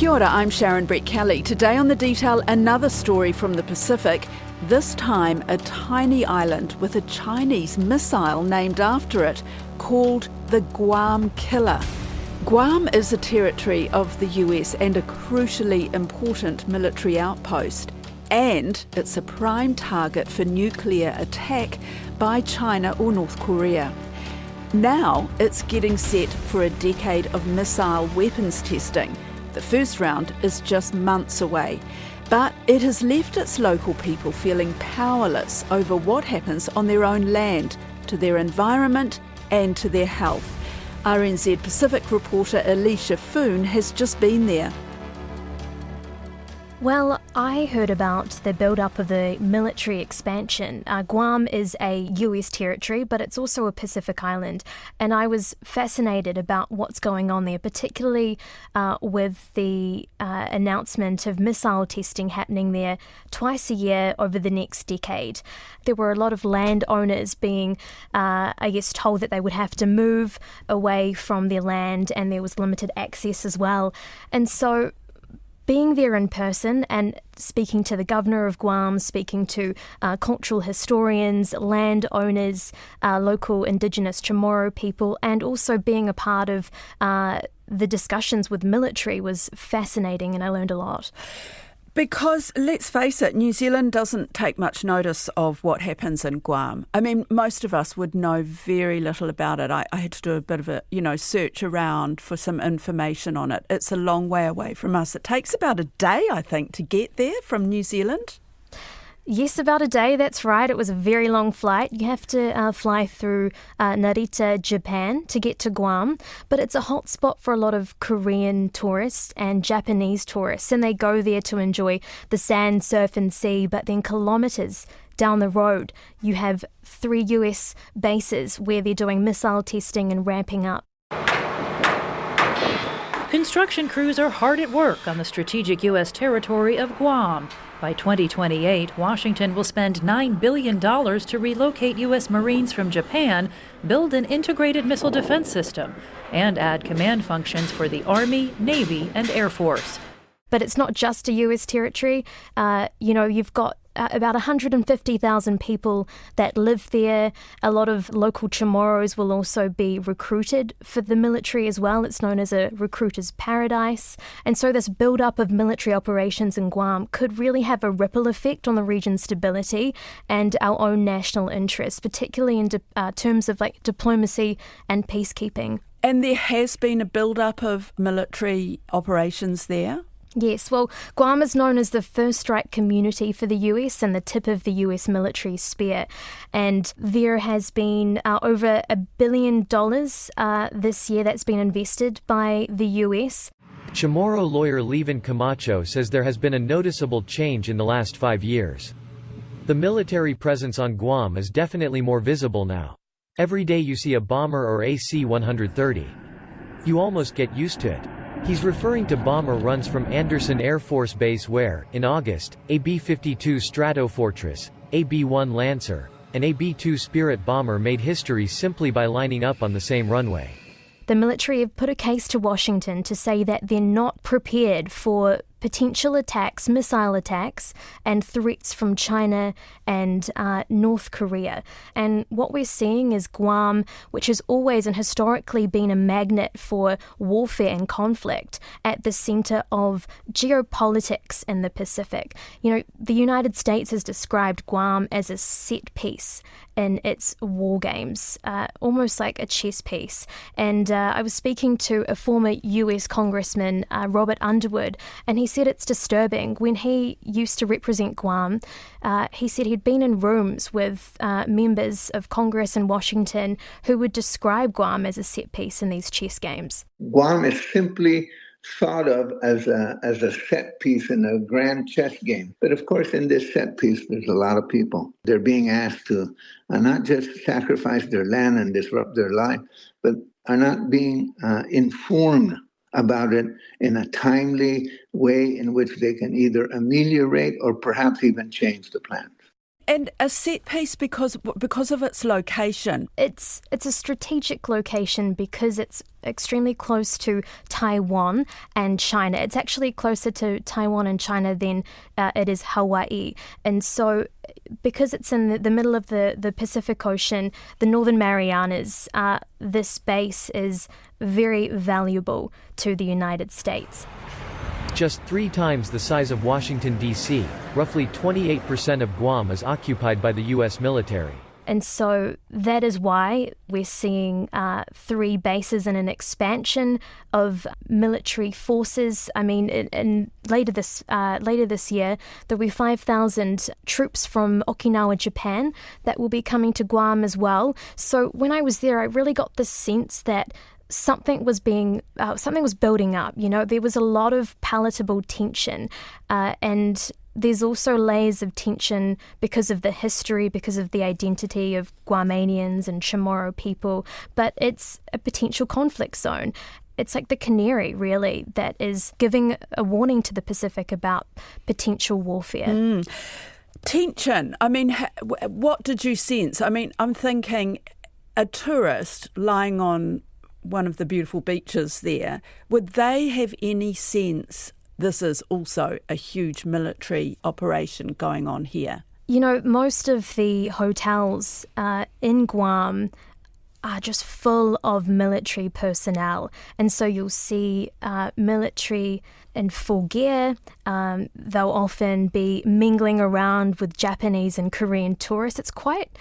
Kia ora, I'm Sharon Brett Kelly. Today on The Detail, another story from the Pacific. This time, a tiny island with a Chinese missile named after it, called the Guam Killer. Guam is a territory of the US and a crucially important military outpost. And it's a prime target for nuclear attack by China or North Korea. Now it's getting set for a decade of missile weapons testing. The first round is just months away, but it has left its local people feeling powerless over what happens on their own land, to their environment and to their health. RNZ Pacific reporter Alicia Foon has just been there. Well, I heard about the build-up of the military expansion. Guam is a US territory, but it's also a Pacific island. And I was fascinated about what's going on there, particularly with the announcement of missile testing happening there twice a year over the next decade. There were a lot of landowners being, told that they would have to move away from their land, and there was limited access as well. And so being there in person and speaking to the governor of Guam, speaking to cultural historians, landowners, local indigenous Chamorro people, and also being a part of the discussions with military was fascinating, and I learned a lot. Because, let's face it, New Zealand doesn't take much notice of what happens in Guam. I mean, most of us would know very little about it. I had to do a bit of a, search around for some information on it. It's a long way away from us. It takes about a day, I think, to get there from New Zealand. Yes, about a day, that's right. It was a very long flight. You have to fly through Narita, Japan to get to Guam, but it's a hot spot for a lot of Korean tourists and Japanese tourists, and they go there to enjoy the sand, surf and sea, but then kilometres down the road, you have 3 US bases where they're doing missile testing and ramping up. Construction crews are hard at work on the strategic U.S. territory of Guam. By 2028, Washington will spend $9 billion to relocate U.S. Marines from Japan, build an integrated missile defense system, and add command functions for the Army, Navy, and Air Force. But it's not just a US territory. You've got about 150,000 people that live there. A lot of local Chamorros will also be recruited for the military as well. It's known as a recruiter's paradise. And so this build-up of military operations in Guam could really have a ripple effect on the region's stability and our own national interests, particularly in terms of diplomacy and peacekeeping. And there has been a build-up of military operations there? Yes, well, Guam is known as the first strike community for the US and the tip of the US military spear. And there has been over $1 billion this year that's been invested by the US. Chamorro lawyer Levin Camacho says there has been a noticeable change in the last 5 years. The military presence on Guam is definitely more visible now. Every day you see a bomber or AC-130. You almost get used to it. He's referring to bomber runs from Andersen Air Force Base where, in August, a B-52 Stratofortress, a B-1 Lancer, and a B-2 Spirit bomber made history simply by lining up on the same runway. The military have put a case to Washington to say that they're not prepared for potential attacks, missile attacks, and threats from China and North Korea. And what we're seeing is Guam, which has always and historically been a magnet for warfare and conflict, at the center of geopolitics in the Pacific. The United States has described Guam as a set piece in its war games, almost like a chess piece. And I was speaking to a former US Congressman, Robert Underwood, and he said it's disturbing. When he used to represent Guam, he said he'd been in rooms with members of Congress in Washington who would describe Guam as a set piece in these chess games. Guam is simply thought of as a set piece in a grand chess game. But of course, in this set piece, there's a lot of people. They're being asked to not just sacrifice their land and disrupt their life, but are not being informed about it in a timely way in which they can either ameliorate or perhaps even change the plans. And a set piece because of its location. It's a strategic location because it's extremely close to Taiwan and China. It's actually closer to Taiwan and China than it is Hawaii. And so because it's in the middle of the Pacific Ocean, the Northern Marianas, this base is very valuable to the United States. Just 3 times the size of Washington, D.C., roughly 28% of Guam is occupied by the U.S. military. And so that is why we're seeing 3 bases and an expansion of military forces. I mean, later this year, there'll be 5,000 troops from Okinawa, Japan, that will be coming to Guam as well. So when I was there, I really got the sense that something was building up. You know, there was a lot of palatable tension, and there's also layers of tension because of the history, because of the identity of Guamanians and Chamorro people. But it's a potential conflict zone. It's like the canary, really, that is giving a warning to the Pacific about potential warfare. Tension. I mean, what did you sense? I mean, I'm thinking a tourist lying on one of the beautiful beaches there, would they have any sense this is also a huge military operation going on here? You know, most of the hotels in Guam are just full of military personnel. And so you'll see military in full gear. They'll often be mingling around with Japanese and Korean tourists. It's quite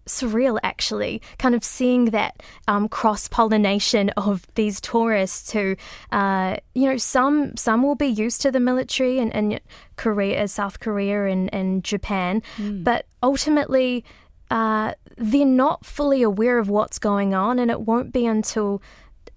surreal, actually, kind of seeing that cross-pollination of these tourists who, some will be used to the military in Korea, South Korea and Japan, but ultimately they're not fully aware of what's going on, and it won't be until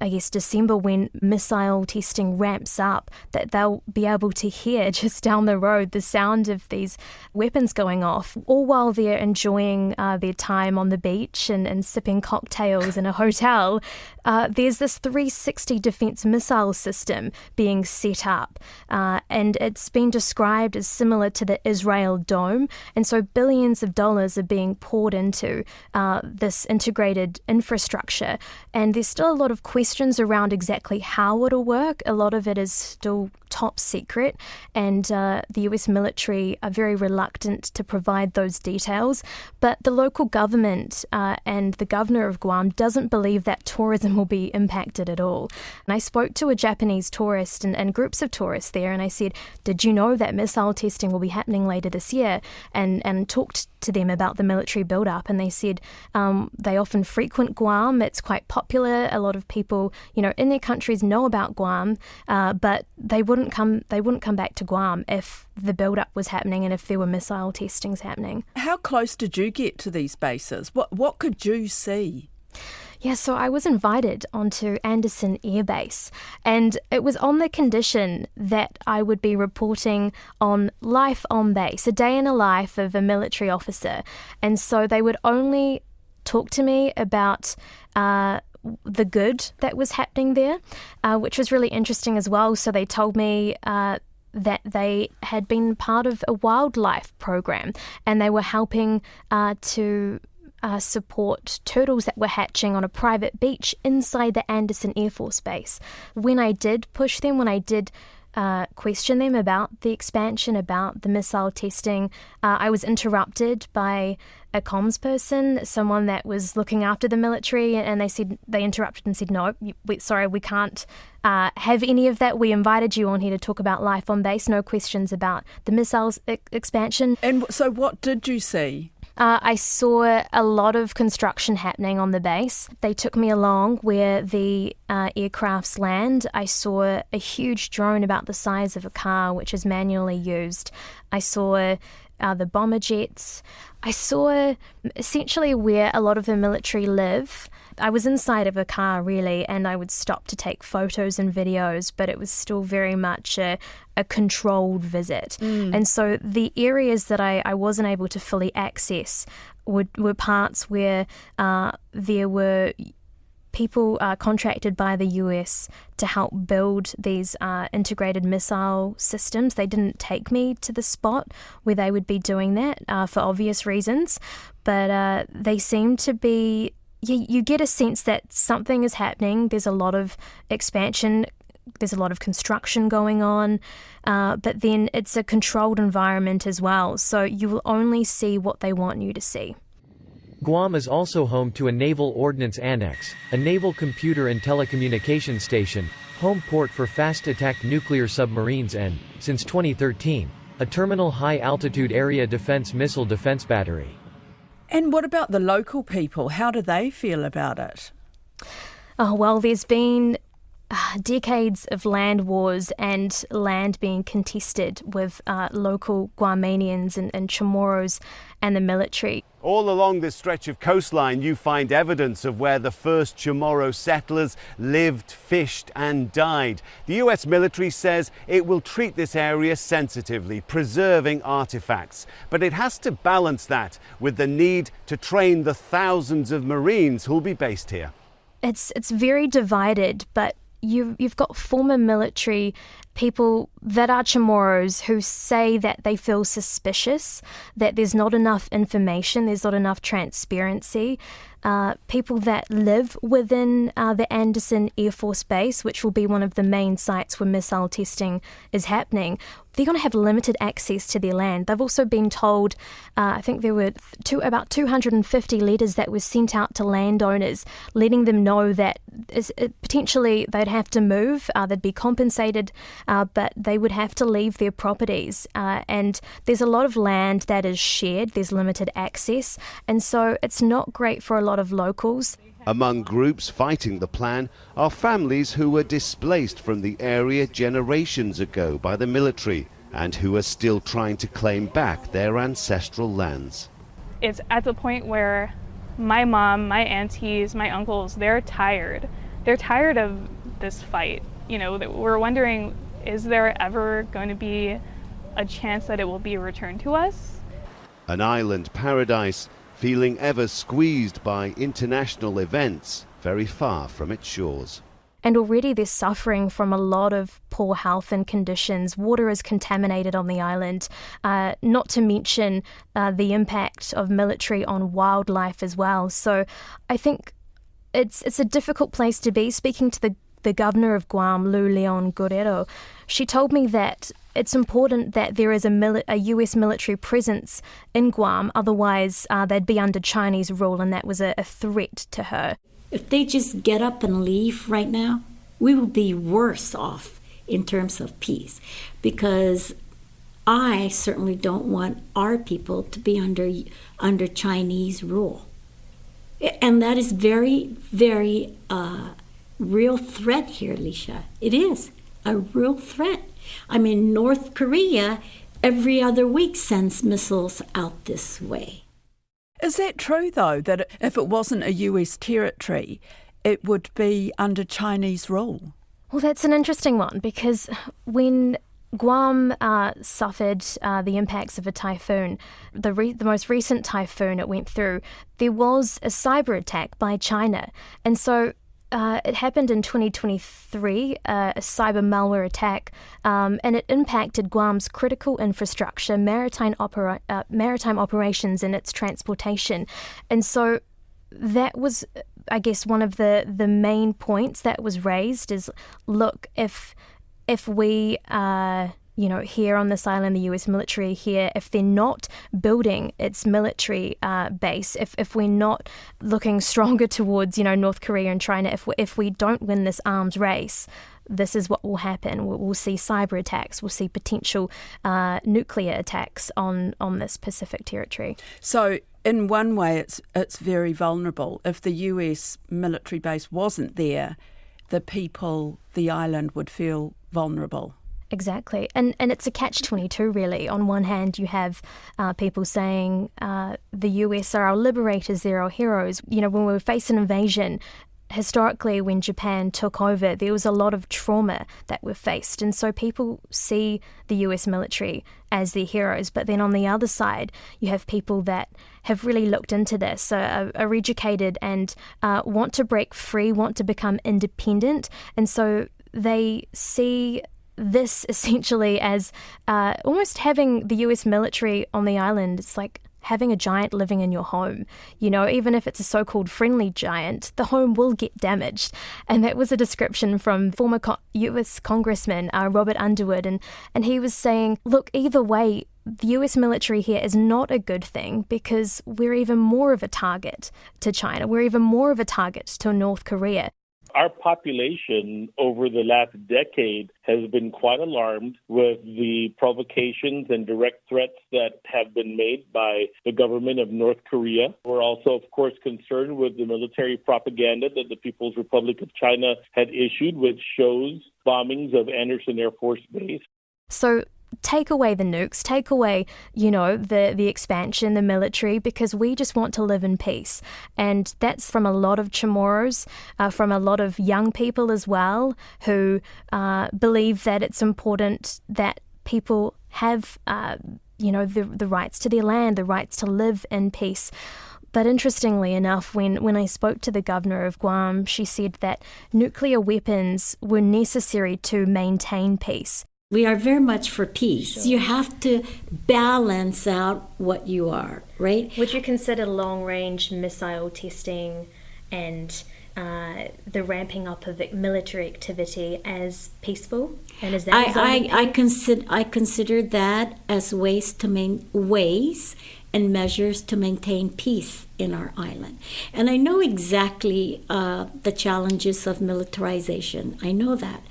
December, when missile testing ramps up, that they'll be able to hear just down the road the sound of these weapons going off, all while they're enjoying their time on the beach and sipping cocktails in a hotel. There's this 360 defense missile system being set up, and it's been described as similar to the Israel Dome. And so billions of dollars are being poured into this integrated infrastructure. And there's still a lot of questions around exactly how it'll work. A lot of it is still top secret, and the US military are very reluctant to provide those details. But the local government and the governor of Guam doesn't believe that tourism will be impacted at all. And I spoke to a Japanese tourist and groups of tourists there, and I said, did you know that missile testing will be happening later this year? And talked to them about the military build-up, and they said they often frequent Guam. It's quite popular. A lot of people, in their countries know about Guam, but they wouldn't come back to Guam if the build-up was happening and if there were missile testings happening. How close did you get to these bases? What could you see? Yeah, so I was invited onto Andersen Air Base, and it was on the condition that I would be reporting on life on base, a day in a life of a military officer. And so they would only talk to me about the good that was happening there, which was really interesting as well. So they told me that they had been part of a wildlife program, and they were helping to support turtles that were hatching on a private beach inside the Andersen Air Force Base. When I did push them, when I did question them about the expansion, about the missile testing, I was interrupted by a comms person, someone that was looking after the military, and they interrupted and said, no, sorry, we can't have any of that. We invited you on here to talk about life on base, no questions about the missiles expansion. And so what did you see? I saw a lot of construction happening on the base. They took me along where the aircrafts land. I saw a huge drone about the size of a car, which is manually used. I saw the bomber jets. I saw essentially where a lot of the military live. I was inside of a car, really, and I would stop to take photos and videos, but it was still very much a controlled visit. And so the areas that I wasn't able to fully access were parts where there were people contracted by the US to help build these integrated missile systems. They didn't take me to the spot where they would be doing that for obvious reasons, but they seem to be, you get a sense that something is happening. There's a lot of expansion, there's a lot of construction going on, but then it's a controlled environment as well, so you will only see what they want you to see. Guam is also home to a Naval Ordnance Annex, a naval computer and telecommunications station, home port for fast-attack nuclear submarines and, since 2013, a terminal high-altitude area defense missile defense battery. And what about the local people? How do they feel about it? Oh, well, there's been decades of land wars and land being contested with local Guamanians and Chamorros and the military. All along this stretch of coastline you find evidence of where the first Chamorro settlers lived, fished and died. The US military says it will treat this area sensitively, preserving artifacts. But it has to balance that with the need to train the thousands of Marines who'll be based here. It's very divided, but you've got former military people that are Chamorros who say that they feel suspicious, that there's not enough information, there's not enough transparency. People that live within the Anderson Air Force Base, which will be one of the main sites where missile testing is happening, they're going to have limited access to their land. They've also been told, I think there were about 250 letters that were sent out to landowners, letting them know that potentially they'd have to move, they'd be compensated, but they would have to leave their properties. And there's a lot of land that is shared, there's limited access, and so it's not great for a lot of locals. Among groups fighting the plan are families who were displaced from the area generations ago by the military and who are still trying to claim back their ancestral lands. It's at the point where my mom, my aunties, my uncles, they're tired. They're tired of this fight. You know, we're wondering, is there ever going to be a chance that it will be returned to us? An island paradise, feeling ever squeezed by international events, very far from its shores. And already they're suffering from a lot of poor health and conditions. Water is contaminated on the island, not to mention the impact of military on wildlife as well. So I think it's a difficult place to be. Speaking to the governor of Guam, Lou Leon Guerrero, she told me that it's important that there is a US military presence in Guam, otherwise they'd be under Chinese rule, and that was a threat to her. If they just get up and leave right now, we will be worse off in terms of peace, because I certainly don't want our people to be under Chinese rule. And that is very, very real threat here, Alicia. It is a real threat. I mean, North Korea every other week sends missiles out this way. Is that true, though, that if it wasn't a US territory, it would be under Chinese rule? Well, that's an interesting one, because when Guam suffered the impacts of a typhoon, the most recent typhoon it went through, there was a cyber attack by China. And so it happened in 2023, a cyber malware attack, and it impacted Guam's critical infrastructure, maritime operations and its transportation. And so that was, I guess, one of the main points that was raised is, look, if we here on this island, the US military here, if they're not building its military base, if we're not looking stronger towards, North Korea and China, if we don't win this arms race, this is what will happen. We'll see cyber attacks, we'll see potential nuclear attacks on this Pacific territory. So in one way, it's very vulnerable. If the US military base wasn't there, the people, the island would feel vulnerable. Exactly. And it's a catch-22, really. On one hand, you have people saying the US are our liberators, they're our heroes. When we face an invasion, historically, when Japan took over, there was a lot of trauma that were faced. And so people see the US military as their heroes. But then on the other side, you have people that have really looked into this, are educated and want to break free, want to become independent. And so they see this essentially as almost having the US military on the island. It's like having a giant living in your home. You know, even if it's a so-called friendly giant, the home will get damaged. And that was a description from former US Congressman Robert Underwood. And he was saying, look, either way, the US military here is not a good thing because we're even more of a target to China. We're even more of a target to North Korea. Our population over the last decade has been quite alarmed with the provocations and direct threats that have been made by the government of North Korea. We're also, of course, concerned with the military propaganda that the People's Republic of China had issued, which shows bombings of Andersen Air Force Base. So take away the nukes, take away, the expansion, the military, because we just want to live in peace. And that's from a lot of Chamorros, from a lot of young people as well, who believe that it's important that people have, the rights to their land, the rights to live in peace. But interestingly enough, when I spoke to the governor of Guam, she said that nuclear weapons were necessary to maintain peace. We are very much for peace. Sure. You have to balance out what you are, right? Would you consider long-range missile testing and the ramping up of military activity as peaceful? And is that I consider that as ways and measures to maintain peace in our island. And I know exactly the challenges of militarization. I know that.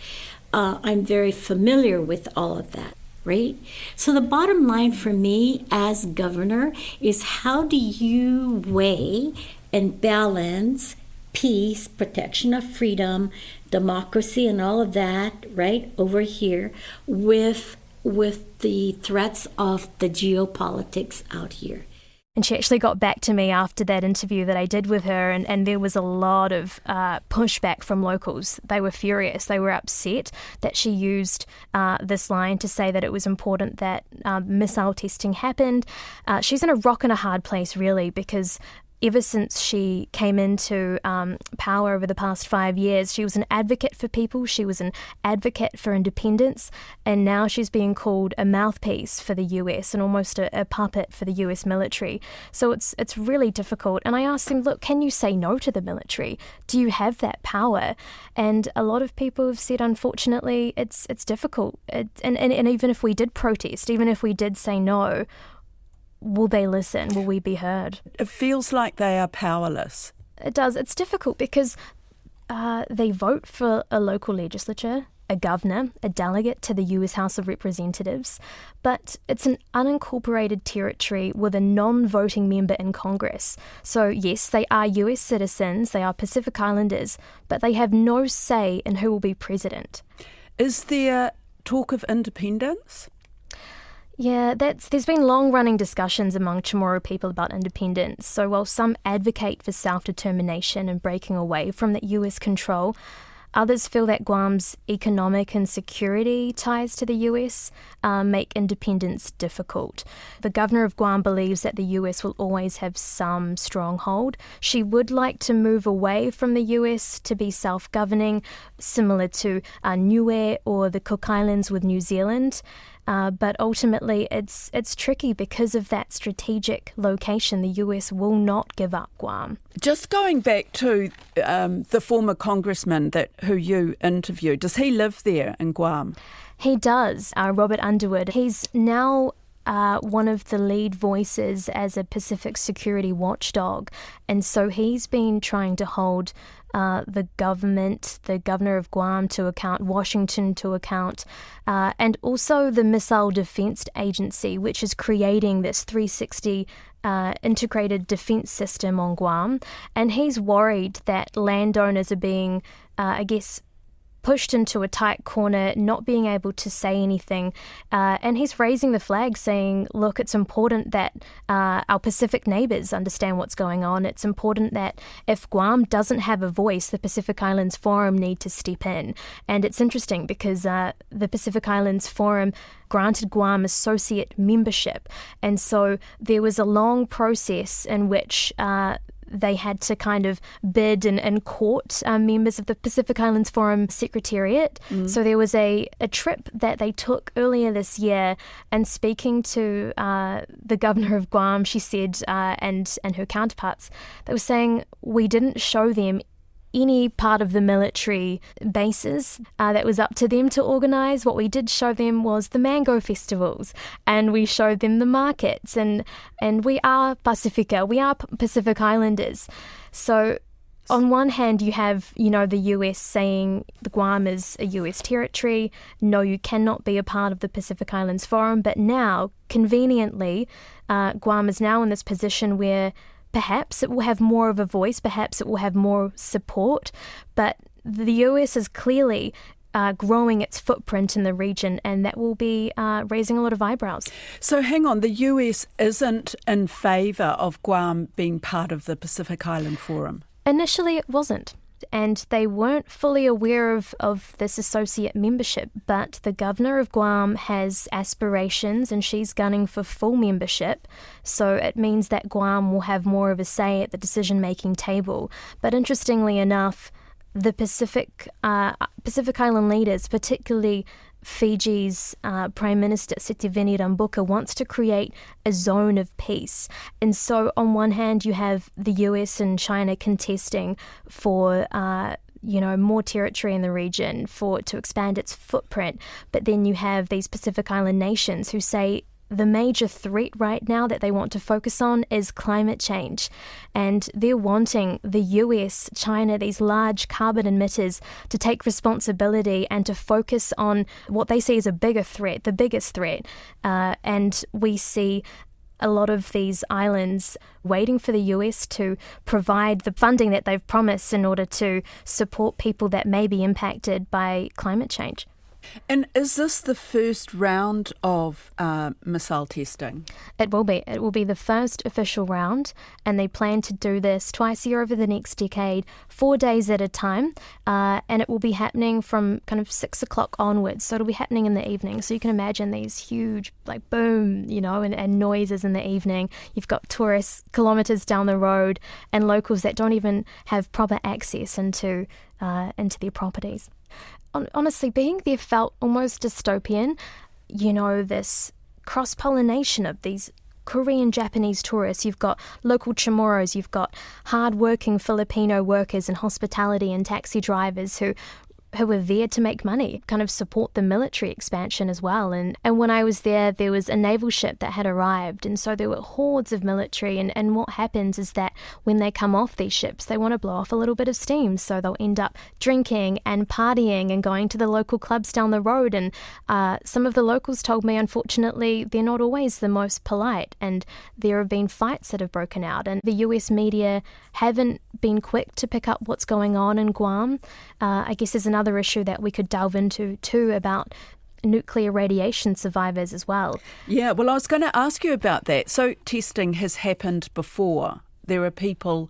I'm very familiar with all of that, right? So the bottom line for me as governor is, how do you weigh and balance peace, protection of freedom, democracy, and all of that, right, over here with the threats of the geopolitics out here? And she actually got back to me after that interview that I did with her, and there was a lot of pushback from locals. They were furious. They were upset that she used this line to say that it was important that missile testing happened. She's in a rock and a hard place, really, because ever since she came into power over the past 5 years, she was an advocate for people, she was an advocate for independence, and now she's being called a mouthpiece for the US and almost a puppet for the US military. So it's really difficult. And I asked him, look, can you say no to the military? Do you have that power? And a lot of people have said, unfortunately, it's difficult. And even if we did protest, even if we did say no, will they listen? Will we be heard? It feels like they are powerless. It does. It's difficult because they vote for a local legislature, a governor, a delegate to the US House of Representatives, but it's an unincorporated territory with a non-voting member in Congress. So yes, they are US citizens, they are Pacific Islanders, but they have no say in who will be president. Is there talk of independence? Yeah, there's been long-running discussions among Chamorro people about independence. So while some advocate for self-determination and breaking away from that US control, others feel that Guam's economic and security ties to the US make independence difficult. The governor of Guam believes that the US will always have some stronghold. She would like to move away from the US to be self-governing, similar to Niue or the Cook Islands with New Zealand. But ultimately, it's tricky because of that strategic location. The US will not give up Guam. Just going back to the former congressman who you interviewed, does he live there in Guam? He does, Robert Underwood. He's now one of the lead voices as a Pacific security watchdog. And so he's been trying to hold the government, the governor of Guam to account, Washington to account, and also the Missile Defense Agency, which is creating this 360 integrated defense system on Guam. And he's worried that landowners are being, pushed into a tight corner, not being able to say anything. And he's raising the flag saying, look, it's important that our Pacific neighbours understand what's going on. It's important that if Guam doesn't have a voice, the Pacific Islands Forum need to step in. And it's interesting because the Pacific Islands Forum granted Guam associate membership. And so there was a long process in which they had to kind of bid and court members of the Pacific Islands Forum Secretariat. So there was a trip that they took earlier this year, and speaking to the governor of Guam, she said, and her counterparts, they were saying, we didn't show them any part of the military bases that was up to them to organise. What we did show them was the mango festivals, and we showed them the markets, and we are Pacifica, we are Pacific Islanders. So on one hand, you have, the US saying the Guam is a US territory. No, you cannot be a part of the Pacific Islands Forum. But now, conveniently, Guam is now in this position where perhaps it will have more of a voice, perhaps it will have more support, but the US is clearly growing its footprint in the region, and that will be raising a lot of eyebrows. So hang on, the US isn't in favour of Guam being part of the Pacific Island Forum? Initially it wasn't, and they weren't fully aware of this associate membership, but the governor of Guam has aspirations and she's gunning for full membership, so it means that Guam will have more of a say at the decision-making table. But interestingly enough, the Pacific Island leaders, particularly Fiji's Prime Minister Sitiveni Rabuka, wants to create a zone of peace. And so on one hand you have the US and China contesting for more territory in the region to expand its footprint, but then you have these Pacific Island nations who say the major threat right now that they want to focus on is climate change. And they're wanting the US, China, these large carbon emitters, to take responsibility and to focus on what they see as a bigger threat, the biggest threat. And we see a lot of these islands waiting for the US to provide the funding that they've promised in order to support people that may be impacted by climate change. And is this the first round of missile testing? It will be. It will be the first official round, and they plan to do this twice a year over the next decade, 4 days at a time, and it will be happening from kind of 6 o'clock onwards, so it'll be happening in the evening. So you can imagine these huge, like, boom, and noises in the evening. You've got tourists kilometres down the road and locals that don't even have proper access into their properties. Honestly, being there felt almost dystopian. This cross-pollination of these Korean Japanese tourists. You've got local Chamorros, you've got hard-working Filipino workers in hospitality and taxi drivers who were there to make money, kind of support the military expansion as well. And when I was there was a naval ship that had arrived, and so there were hordes of military, and what happens is that when they come off these ships, they want to blow off a little bit of steam, so they'll end up drinking and partying and going to the local clubs down the road. And some of the locals told me, unfortunately, they're not always the most polite, and there have been fights that have broken out, and the US media haven't been quick to pick up what's going on in Guam. I guess there's another issue that we could delve into too about nuclear radiation survivors as well. Yeah, well, I was going to ask you about that. So testing has happened before. There are people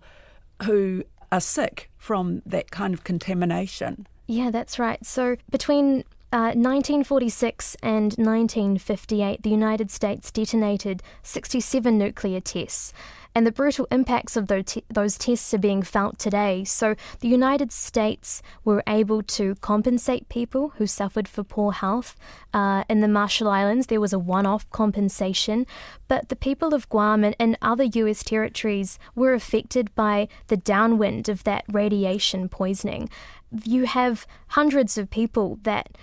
who are sick from that kind of contamination. Yeah, that's right. So between 1946 and 1958, the United States detonated 67 nuclear tests. And the brutal impacts of those tests are being felt today. So the United States were able to compensate people who suffered for poor health. In the Marshall Islands, there was a one-off compensation. But the people of Guam and other US territories were affected by the downwind of that radiation poisoning. You have hundreds of people that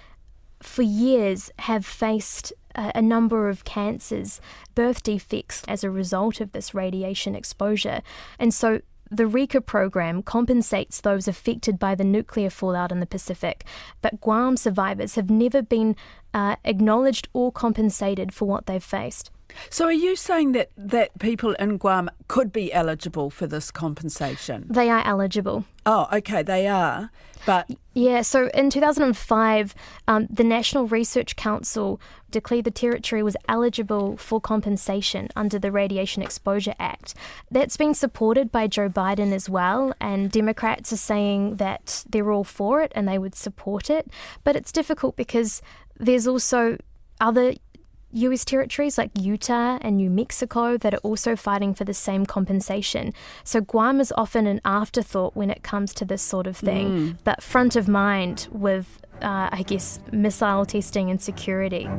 for years have faced a number of cancers, birth defects as a result of this radiation exposure. And so the RECA program compensates those affected by the nuclear fallout in the Pacific, but Guam survivors have never been acknowledged or compensated for what they've faced. So are you saying that people in Guam could be eligible for this compensation? They are eligible. Oh, okay, they are. But yeah, so in 2005, the National Research Council declared the territory was eligible for compensation under the Radiation Exposure Act. That's been supported by Joe Biden as well, and Democrats are saying that they're all for it and they would support it. But it's difficult because there's also other US territories like Utah and New Mexico that are also fighting for the same compensation. So Guam is often an afterthought when it comes to this sort of thing, but front of mind with, missile testing and security.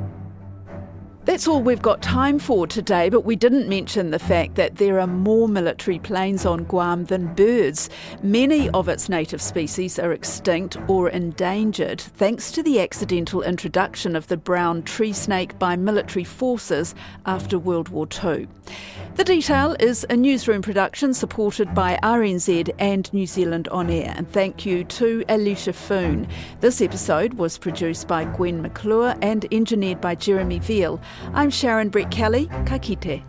that's all we've got time for today, but we didn't mention the fact that there are more military planes on Guam than birds. Many of its native species are extinct or endangered, thanks to the accidental introduction of the brown tree snake by military forces after World War II. The Detail is a newsroom production supported by RNZ and New Zealand On Air. And thank you to Alicia Foon. This episode was produced by Gwen McClure and engineered by Jeremy Veal. I'm Sharon Brett Kelly. Ka kite.